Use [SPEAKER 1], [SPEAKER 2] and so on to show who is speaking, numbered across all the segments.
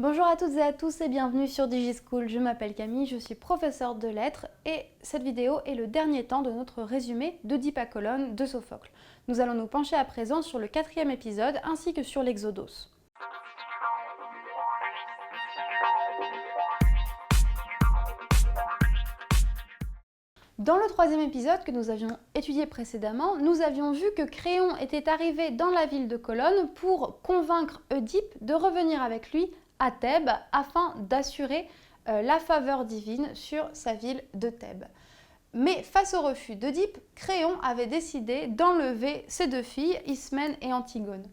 [SPEAKER 1] Bonjour à toutes et à tous et bienvenue sur DigiSchool. Je m'appelle Camille, je suis professeure de lettres et cette vidéo est le dernier temps de notre résumé d'Œdipe à Colonne de Sophocle. Nous allons nous pencher à présent sur le 4e épisode ainsi que sur l'Exodos. Dans le 3e épisode que nous avions étudié précédemment, nous avions vu que Créon était arrivé dans la ville de Colonne pour convaincre Œdipe de revenir avec lui à Thèbes afin d'assurer la faveur divine sur sa ville de Thèbes. Mais face au refus d'Œdipe, Créon avait décidé d'enlever ses deux filles, Ismène et Antigone.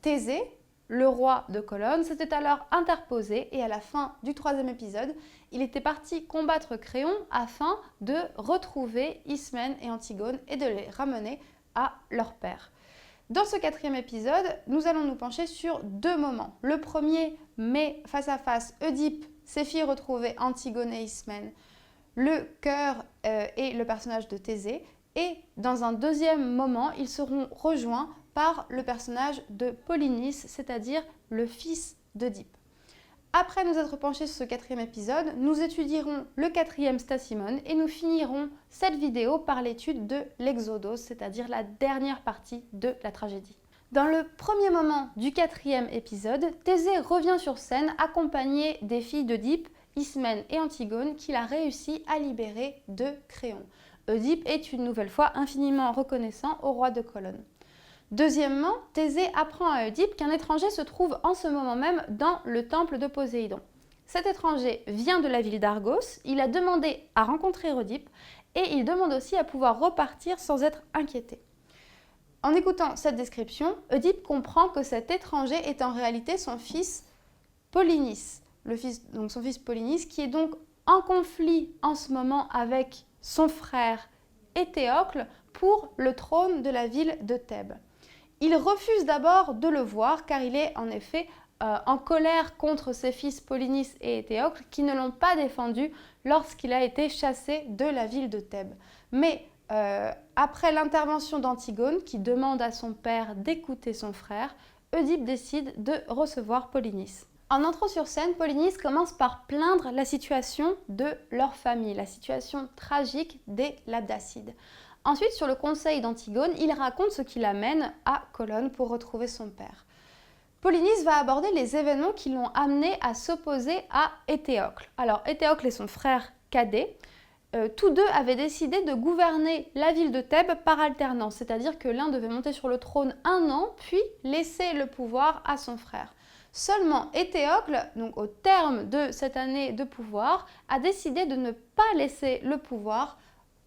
[SPEAKER 1] Thésée, le roi de Colonne, s'était alors interposé et à la fin du 3e épisode, il était parti combattre Créon afin de retrouver Ismène et Antigone et de les ramener à leur père. Dans ce 4e épisode, nous allons nous pencher sur deux moments. Le premier met face à face Œdipe, ses filles retrouvées Antigone et Ismène, le cœur et le personnage de Thésée. Et dans un deuxième moment, ils seront rejoints par le personnage de Polynice, c'est-à-dire le fils d'Œdipe. Après nous être penchés sur ce 4e épisode, nous étudierons le 4e Stasimon et nous finirons cette vidéo par l'étude de l'Exodos, c'est-à-dire la dernière partie de la tragédie. Dans le premier moment du 4e épisode, Thésée revient sur scène accompagné des filles d'Œdipe, Ismène et Antigone, qu'il a réussi à libérer de Créon. Œdipe est une nouvelle fois infiniment reconnaissant au roi de Colonne. Deuxièmement, Thésée apprend à Œdipe qu'un étranger se trouve en ce moment même dans le temple de Poséidon. Cet étranger vient de la ville d'Argos, il a demandé à rencontrer Œdipe et il demande aussi à pouvoir repartir sans être inquiété. En écoutant cette description, Œdipe comprend que cet étranger est en réalité son fils Polynice, son fils Polynice qui est donc en conflit en ce moment avec son frère Éthéocle pour le trône de la ville de Thèbes. Il refuse d'abord de le voir car il est en effet en colère contre ses fils Polynice et Éthéocle qui ne l'ont pas défendu lorsqu'il a été chassé de la ville de Thèbes. Mais après l'intervention d'Antigone qui demande à son père d'écouter son frère, Œdipe décide de recevoir Polynice. En entrant sur scène, Polynice commence par plaindre la situation de leur famille, la situation tragique des Labdacides. Ensuite, sur le conseil d'Antigone, il raconte ce qui l'amène à Colonne pour retrouver son père. Polynice va aborder les événements qui l'ont amené à s'opposer à Éthéocle. Alors, Éthéocle et son frère cadet, tous deux avaient décidé de gouverner la ville de Thèbes par alternance, c'est-à-dire que l'un devait monter sur le trône un an, puis laisser le pouvoir à son frère. Seulement Éthéocle, donc au terme de cette année de pouvoir, a décidé de ne pas laisser le pouvoir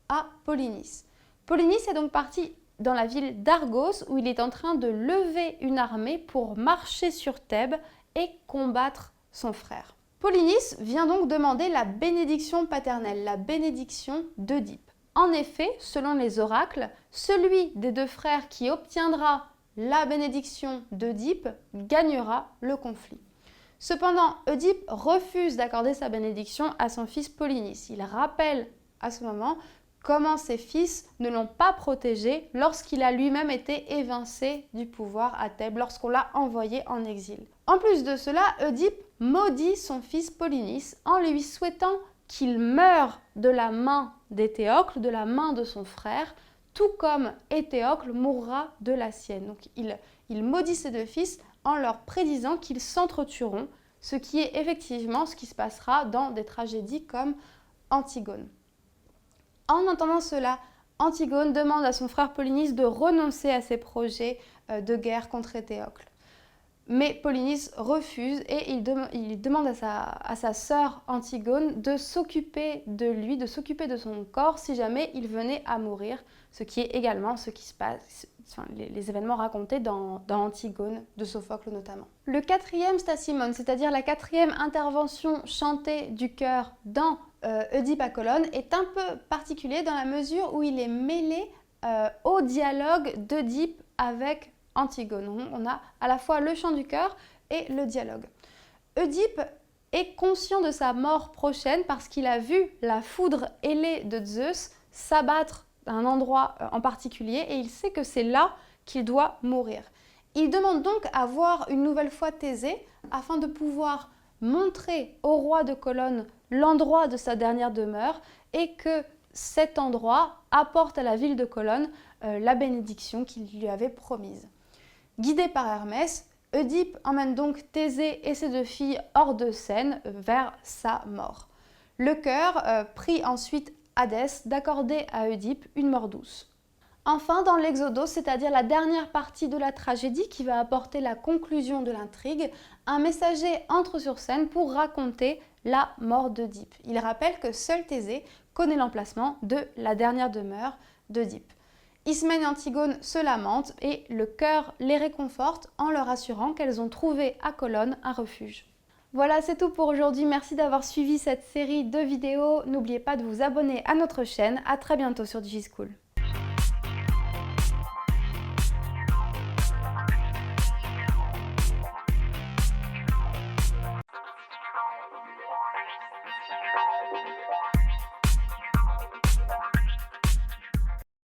[SPEAKER 1] à Polynice. Polynice est donc parti dans la ville d'Argos où il est en train de lever une armée pour marcher sur Thèbes et combattre son frère. Polynice vient donc demander la bénédiction paternelle, la bénédiction d'Œdipe. En effet, selon les oracles, celui des deux frères qui obtiendra la bénédiction d'Œdipe gagnera le conflit. Cependant, Œdipe refuse d'accorder sa bénédiction à son fils Polynice. Il rappelle à ce moment comment ses fils ne l'ont pas protégé lorsqu'il a lui-même été évincé du pouvoir à Thèbes, lorsqu'on l'a envoyé en exil. En plus de cela, Œdipe maudit son fils Polynice en lui souhaitant qu'il meure de la main d'Éthéocle, de la main de son frère, tout comme Éthéocle mourra de la sienne. Donc il maudit ses deux fils en leur prédisant qu'ils s'entretueront, ce qui est effectivement ce qui se passera dans des tragédies comme Antigone. En entendant cela, Antigone demande à son frère Polynice de renoncer à ses projets de guerre contre Éthéocle. Mais Polynice refuse et il demande à sa sœur Antigone de s'occuper de lui, de s'occuper de son corps si jamais il venait à mourir, ce qui est également ce qui se passe, les événements racontés dans Antigone de Sophocle notamment. Le 4e Stasimon, c'est-à-dire la 4e intervention chantée du chœur dans Œdipe à Colonne, est un peu particulier dans la mesure où il est mêlé au dialogue d'Œdipe avec Antigone. On a à la fois le chant du chœur et le dialogue. Œdipe est conscient de sa mort prochaine parce qu'il a vu la foudre ailée de Zeus s'abattre à un endroit en particulier et il sait que c'est là qu'il doit mourir. Il demande donc à voir une nouvelle fois Thésée afin de pouvoir montrer au roi de Colonne l'endroit de sa dernière demeure et que cet endroit apporte à la ville de Colonne la bénédiction qu'il lui avait promise. Guidé par Hermès, Oedipe emmène donc Thésée et ses 2 filles hors de scène vers sa mort. Le chœur prie ensuite Hadès d'accorder à Oedipe une mort douce. Enfin, dans l'Exodos, c'est-à-dire la dernière partie de la tragédie qui va apporter la conclusion de l'intrigue, un messager entre sur scène pour raconter la mort d'Oedipe. Il rappelle que seul Thésée connaît l'emplacement de la dernière demeure d'Oedipe. Ismène et Antigone se lamentent et le chœur les réconforte en leur assurant qu'elles ont trouvé à Colonne un refuge. Voilà, c'est tout pour aujourd'hui. Merci d'avoir suivi cette série de vidéos. N'oubliez pas de vous abonner à notre chaîne. À très bientôt sur DigiSchool.